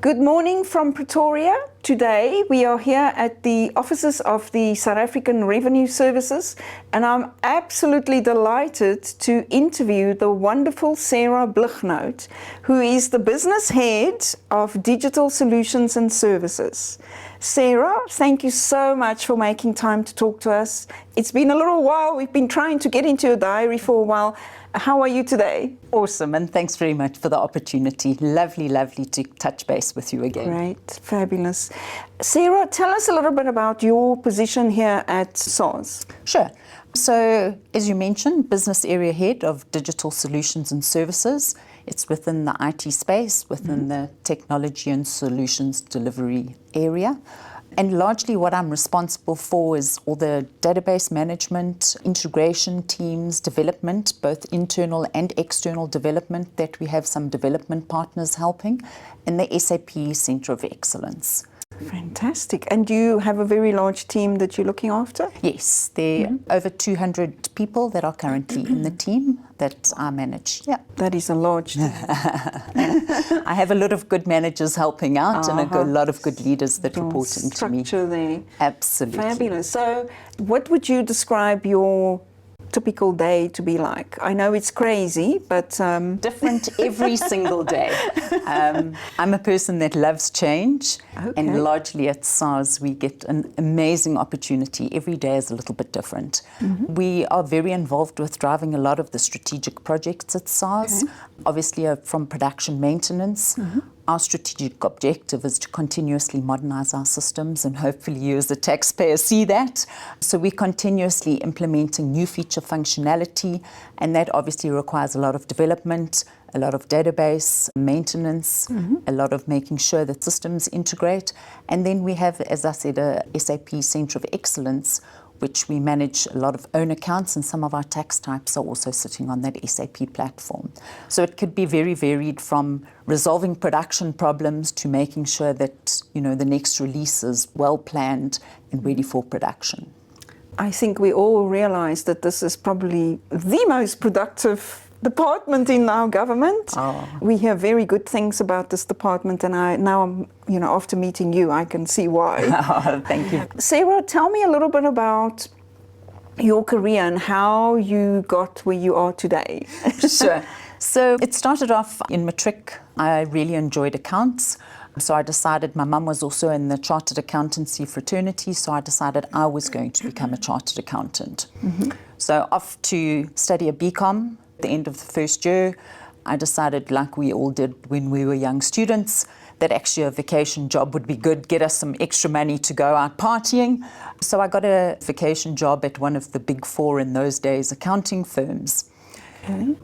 Good morning from Pretoria. Today we are here at the offices of the South African Revenue Services, and I'm absolutely delighted to interview the wonderful Sarah Blignaut, who is the business head of Digital Solutions and Services. Sarah, thank you so much for making time to talk to us. It's been a little while. We've been trying to get into your diary for a while. How are you today? Awesome, and thanks very much for the opportunity. Lovely to touch base with you again. Great, fabulous. Sarah, tell us a little bit about your position here at SARS. Sure. So, as you mentioned, Business Area Head of Digital Solutions and Services. It's within the IT space, within the Technology and Solutions Delivery area. And largely what I'm responsible for is all the database management, integration teams, development, both internal and external development that we have some development partners helping, and the SAP Centre of Excellence. Fantastic. And do you have a very large team that you're looking after? Yes, there are over 200 people that are currently in the team that I manage. Yeah, that is a large team. I have a lot of good managers helping out and a lot of good leaders that report into me. Structure there. Absolutely. Fabulous. So what would you describe your typical day to be like? I know it's crazy, but different every single day. I'm a person that loves change, and largely at SARS we get an amazing opportunity. Every day is a little bit different. We are very involved with driving a lot of the strategic projects at SARS, obviously from production maintenance. Our strategic objective is to continuously modernize our systems, and hopefully you as a taxpayer see that. So we're continuously implementing new feature functionality, and that obviously requires a lot of development, a lot of database maintenance, a lot of making sure that systems integrate. And then we have, as I said, a SAP Centre of Excellence, which we manage a lot of own accounts, and some of our tax types are also sitting on that SAP platform. So it could be very varied, from resolving production problems to making sure that, the next release is well planned and ready for production. I think we all realize that this is probably the most productive department in our government. We hear very good things about this department, and after meeting you, I can see why. Thank you. Sarah, tell me a little bit about your career and how you got where you are today. Sure. So it started off in matric. I really enjoyed accounts. So I decided, my mum was also in the chartered accountancy fraternity, so I decided I was going to become a chartered accountant. So off to study a BCom. At the end of the first year, I decided, like we all did when we were young students, that actually a vacation job would be good, get us some extra money to go out partying. So I got a vacation job at one of the big four in those days accounting firms.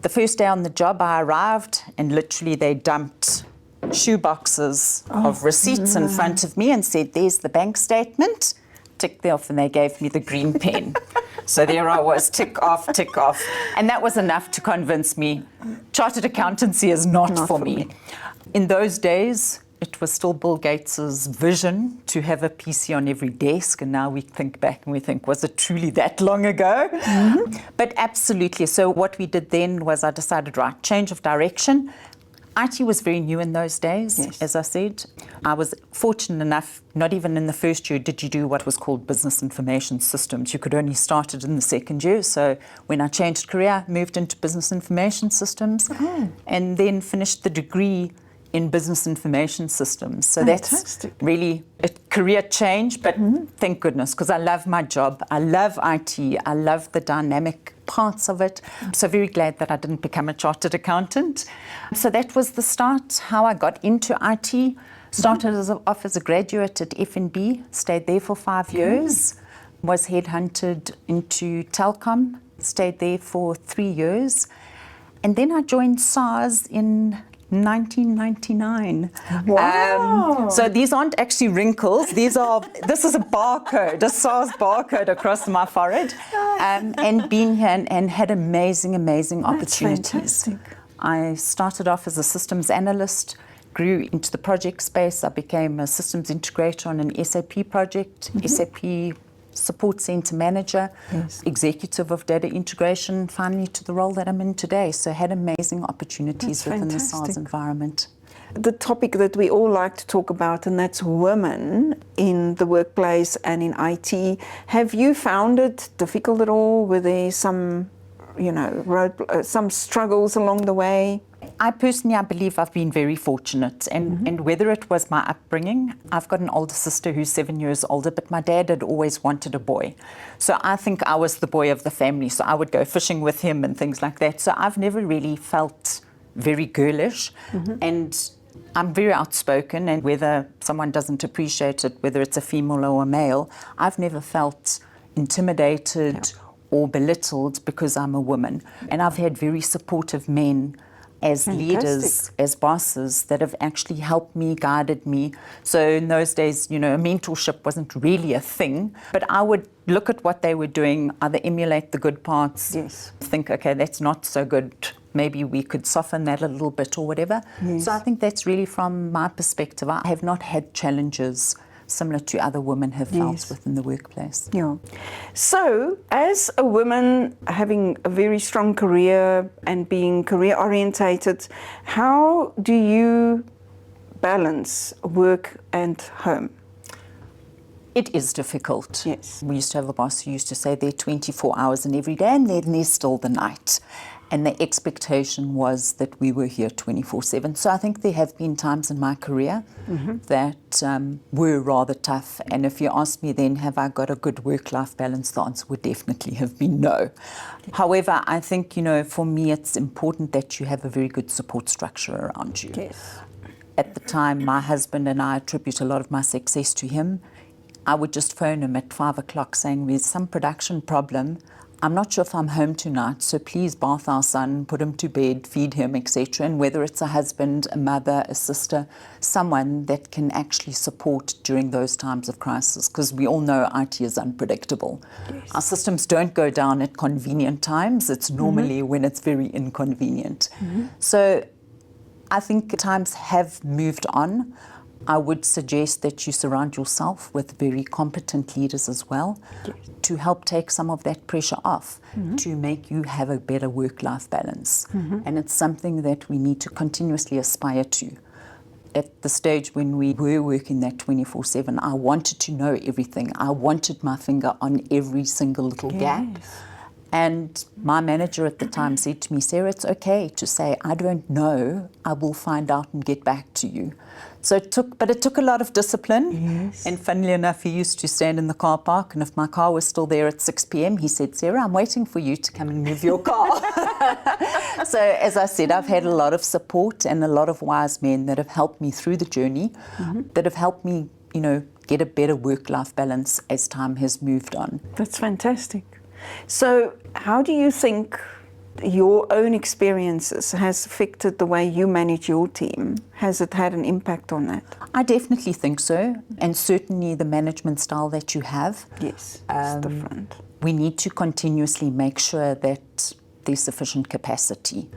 The first day on the job, I arrived, and literally they dumped shoe boxes of receipts in front of me and said, "There's the bank statement." Tick off, and they gave me the green pen. So there I was, tick off. And that was enough to convince me chartered accountancy is not for me. In those days, it was still Bill Gates's vision to have a PC on every desk, and now we think back and we think, was it truly that long ago? But absolutely. So what we did then was I decided, right, change of direction. IT was very new in those days, as I said. I was fortunate enough, not even in the first year did you do what was called business information systems. You could only start it in the second year. So when I changed career, I moved into business information systems and then finished the degree in business information systems. So that's really a career change, but thank goodness, because I love my job. I love IT. I love the dynamic parts of it. I'm so very glad that I didn't become a chartered accountant. So that was the start, how I got into IT. Started off as a graduate at FNB, stayed there for 5 years, was headhunted into Telkom, stayed there for 3 years. And then I joined SARS in 1999. Wow. So these aren't actually wrinkles. This is a barcode, a SARS barcode across my forehead. And been here and had amazing opportunities. Fantastic. I started off as a systems analyst, grew into the project space. I became a systems integrator on an SAP project, SAP support center manager, executive of data integration, finally to the role that I'm in today. So had amazing opportunities within the SARS environment. the topic that we all like to talk about, and that's women in the workplace and in IT. Have you found it difficult at all? Were there some, some struggles along the way? I personally, I believe I've been very fortunate, and whether it was my upbringing, I've got an older sister who's 7 years older, but my dad had always wanted a boy. So I think I was the boy of the family, so I would go fishing with him and things like that. So I've never really felt very girlish, and I'm very outspoken, and whether someone doesn't appreciate it, whether it's a female or a male, I've never felt intimidated or belittled because I'm a woman. And I've had very supportive men as leaders, as bosses, that have actually helped me, guided me. So in those days, mentorship wasn't really a thing, but I would look at what they were doing, either emulate the good parts, think, okay, that's not so good, maybe we could soften that a little bit or whatever. So I think that's really from my perspective. I have not had challenges similar to other women have felt within the workplace. Yeah. So, as a woman having a very strong career and being career orientated, how do you balance work and home? It is difficult. Yes. We used to have a boss who used to say there are 24 hours in every day, and then there's still the night. And the expectation was that we were here 24/7. So I think there have been times in my career that were rather tough. And if you ask me then, have I got a good work-life balance, the answer would definitely have been no. However, I think, for me, it's important that you have a very good support structure around you. Yes. At the time, my husband and I attribute a lot of my success to him. I would just phone him at 5 o'clock saying, there's some production problem. I'm not sure if I'm home tonight, so please bath our son, put him to bed, feed him, etc. And whether it's a husband, a mother, a sister, someone that can actually support during those times of crisis, because we all know IT is unpredictable. Yes. Our systems don't go down at convenient times. It's normally when it's very inconvenient. So I think times have moved on. I would suggest that you surround yourself with very competent leaders as well to help take some of that pressure off, to make you have a better work-life balance. And it's something that we need to continuously aspire to. At the stage when we were working that 24/7, I wanted to know everything. I wanted my finger on every single little gap. And my manager at the time said to me, Sarah, it's okay to say, I don't know, I will find out and get back to you. So it took a lot of discipline. And funnily enough, he used to stand in the car park, and if my car was still there at 6 p.m, he said, Sarah, I'm waiting for you to come and move your car. So as I said, I've had a lot of support and a lot of wise men that have helped me through the journey, that have helped me, get a better work-life balance as time has moved on. That's fantastic. So how do you think your own experiences has affected the way you manage your team? Has it had an impact on that? I definitely think so, and certainly the management style that you have. Yes, it's different. We need to continuously make sure that there's sufficient capacity.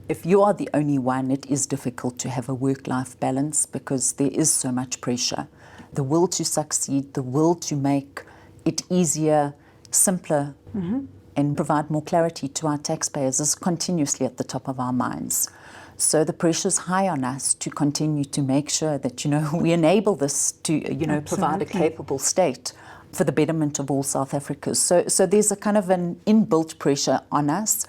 If you are the only one, it is difficult to have a work-life balance because there is so much pressure. The will to succeed, the will to make it easier, simpler, and provide more clarity to our taxpayers is continuously at the top of our minds. So the pressure's high on us to continue to make sure that, we enable this to, provide a capable state for the betterment of all South Africans. So there's a kind of an inbuilt pressure on us.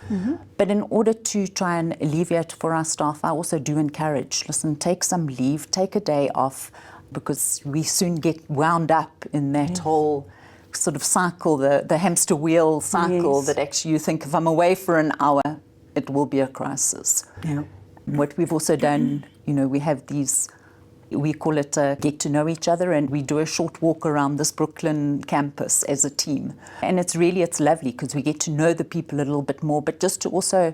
But in order to try and alleviate for our staff, I also do encourage, listen, take some leave, take a day off, because we soon get wound up in that whole sort of cycle, the hamster wheel cycle, that actually you think if I'm away for an hour, it will be a crisis. What we've also done, we have these, we call it get to know each other, and we do a short walk around this Brooklyn campus as a team. And it's lovely because we get to know the people a little bit more, but just to also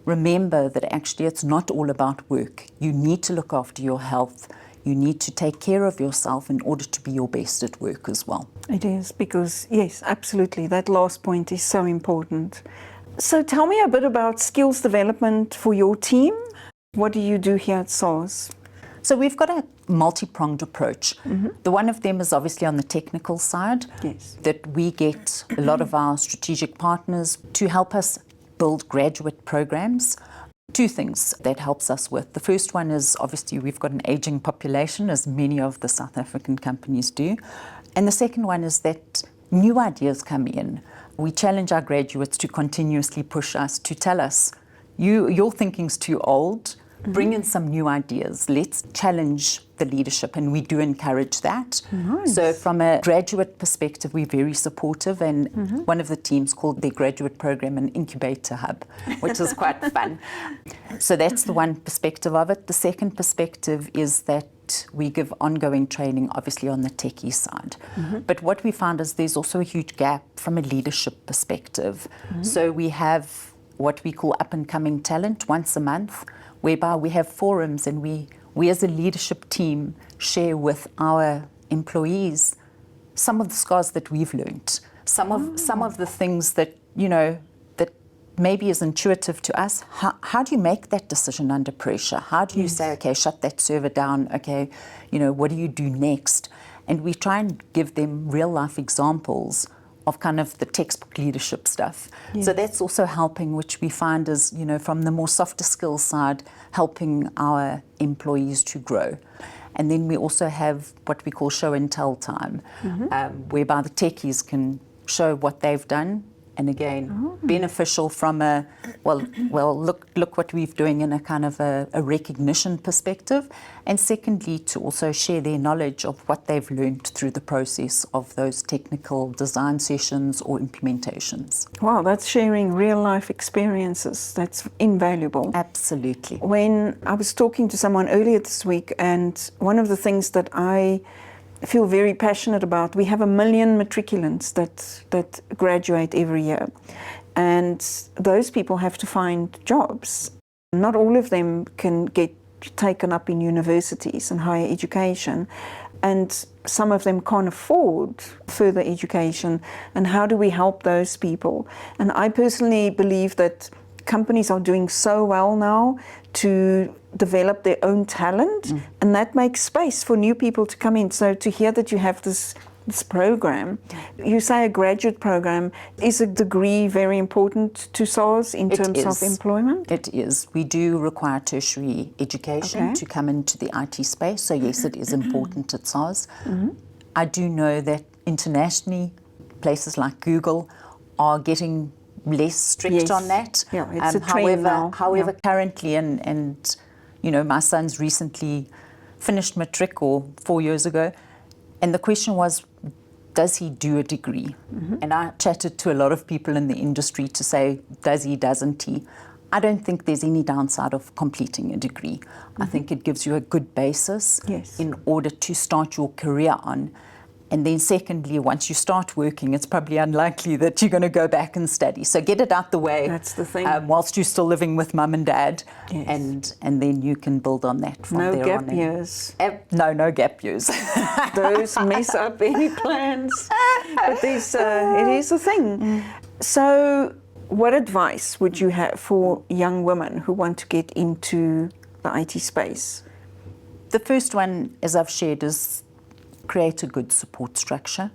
remember that actually it's not all about work. You need to look after your health. You need to take care of yourself in order to be your best at work as well. It is, because, yes, absolutely, that last point is so important. So tell me a bit about skills development for your team. What do you do here at SARS? So we've got a multi-pronged approach. The one of them is obviously on the technical side, that we get a lot of our strategic partners to help us build graduate programs. Two things that helps us with. The first one is obviously we've got an aging population, as many of the South African companies do. And the second one is that new ideas come in. We challenge our graduates to continuously push us, to tell us, your thinking's too old, bring in some new ideas. Let's challenge the leadership, and we do encourage that. Nice. So from a graduate perspective, we're very supportive, and one of the teams called their graduate program an incubator hub, which is quite fun. So that's the one perspective of it. The second perspective is that we give ongoing training, obviously, on the techie side. But what we found is there's also a huge gap from a leadership perspective. So we have what we call up-and-coming talent once a month, whereby we have forums, and we as a leadership team share with our employees some of the scars that we've learned, some of the things that, that maybe is intuitive to us. How do you make that decision under pressure? How do you say, okay, shut that server down, okay, what do you do next? And we try and give them real life examples of kind of the textbook leadership stuff. Yes. So that's also helping, which we find is, from the more softer skills side, helping our employees to grow. And then we also have what we call show and tell time, whereby the techies can show what they've done. And again, beneficial from a, look what we're doing in a kind of a recognition perspective. And secondly, to also share their knowledge of what they've learned through the process of those technical design sessions or implementations. Wow, that's sharing real life experiences. That's invaluable. Absolutely. When I was talking to someone earlier this week, and one of the things that I feel very passionate about, we have 1 million matriculants that graduate every year, and those people have to find jobs. Not all of them can get taken up in universities and higher education, and some of them can't afford further education. And how do we help those people? And I personally believe that companies are doing so well now to develop their own talent, and that makes space for new people to come in. So to hear that you have this program, you say a graduate program, is a degree very important to SARS in terms of employment? It is. We do require tertiary education to come into the IT space, so yes, it is important at SARS. I do know that internationally, places like Google are getting less strict on that. Yeah, it's a trend now. However, currently, and my son's recently finished matric, or 4 years ago, and the question was, does he do a degree? And I chatted to a lot of people in the industry to say, does he, doesn't he? I don't think there's any downside of completing a degree. I think it gives you a good basis in order to start your career on. And then secondly, once you start working, it's probably unlikely that you're going to go back and study. So get it out the way. That's the thing. Whilst you're still living with mum and dad, and then you can build on that from there on. No gap years. No gap years. Those mess up any plans. But it is a thing. So what advice would you have for young women who want to get into the IT space? The first one, as I've shared, is create a good support structure.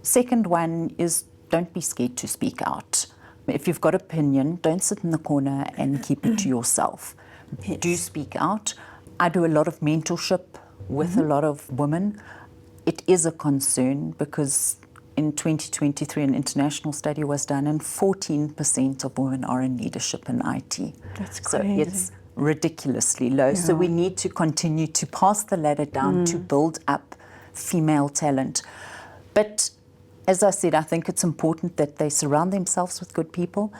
Second one is don't be scared to speak out. If you've got opinion, don't sit in the corner and keep it to yourself. Do speak out. I do a lot of mentorship with a lot of women. It is a concern because in 2023 an international study was done and 14% of women are in leadership in IT. That's crazy. So it's ridiculously low. So we need to continue to pass the ladder down to build up female talent. But as I said, I think it's important that they surround themselves with good people.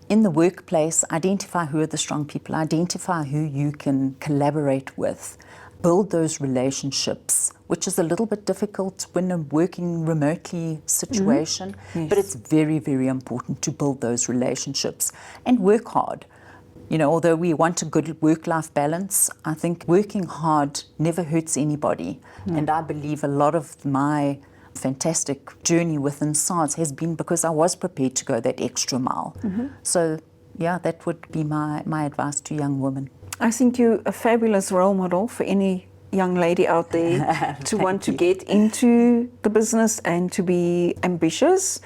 In the workplace, identify who are the strong people, identify who you can collaborate with, build those relationships, which is a little bit difficult when a working remotely situation, but it's very, very important to build those relationships and work hard. Although we want a good work-life balance, I think working hard never hurts anybody. And I believe a lot of my fantastic journey within SARS has been because I was prepared to go that extra mile. So, that would be my advice to young women. I think you're a fabulous role model for any young lady out there to want to get into the business and to be ambitious.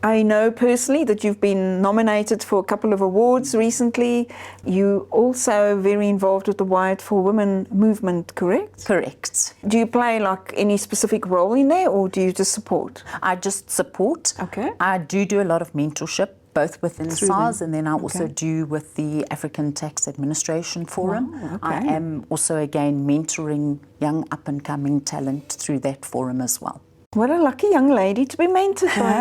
I know personally that you've been nominated for a couple of awards recently. You also very involved with the Wired for Women movement, correct? Correct. Do you play like any specific role in there, or do you just support? I just support. Okay. I do a lot of mentorship, both within SARS and then I also Okay. do with the African Tax Administration Forum. Wow, I okay. am also again mentoring young up-and-coming talent through that forum as well. What a lucky young lady to be mentored by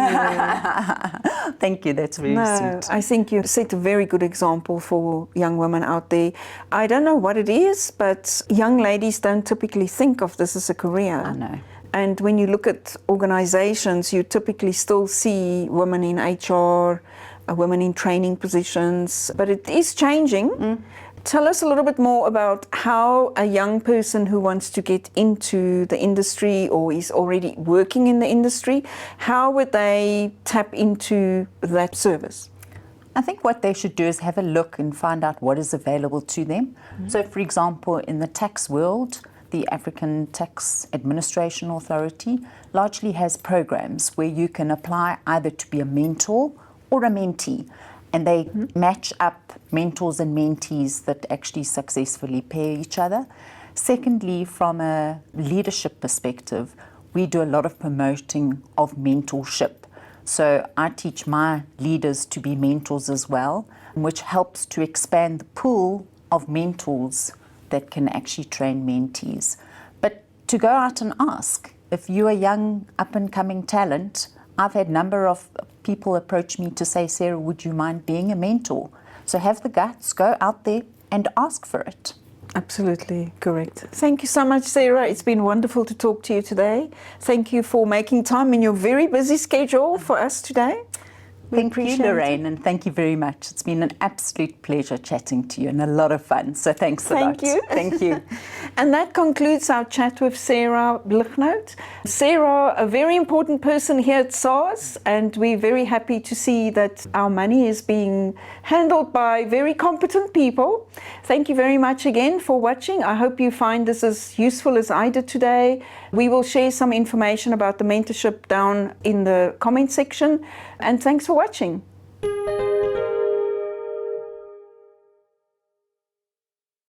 you. Thank you, that's very No, sweet. I think you set a very good example for young women out there. I don't know what it is, but young ladies don't typically think of this as a career. I know. And when you look at organizations, you typically still see women in HR, women in training positions, but it is changing. Tell us a little bit more about how a young person who wants to get into the industry or is already working in the industry, how would they tap into that service? I think what they should do is have a look and find out what is available to them. So, for example, in the tax world, the African Tax Administration Authority largely has programs where you can apply either to be a mentor or a mentee. And they match up mentors and mentees that actually successfully pair each other. Secondly, from a leadership perspective, we do a lot of promoting of mentorship. So I teach my leaders to be mentors as well, which helps to expand the pool of mentors that can actually train mentees. But to go out and ask, if you're a young up-and-coming talent, I've had a number of people approach me to say, Sarah, would you mind being a mentor? So have the guts, go out there and ask for it. Absolutely correct. Thank you so much, Sarah. It's been wonderful to talk to you today. Thank you for making time in your very busy schedule for us today. We Thank you, appreciate Loraine, and thank you very much. It's been an absolute pleasure chatting to you and a lot of fun. So thanks a lot. Thank you. Thank you. And that concludes our chat with Sarah Blignaut. Sarah, a very important person here at SARS, and we're very happy to see that our money is being handled by very competent people. Thank you very much again for watching. I hope you find this as useful as I did today. We will share some information about the mentorship down in the comment section. And thanks for watching.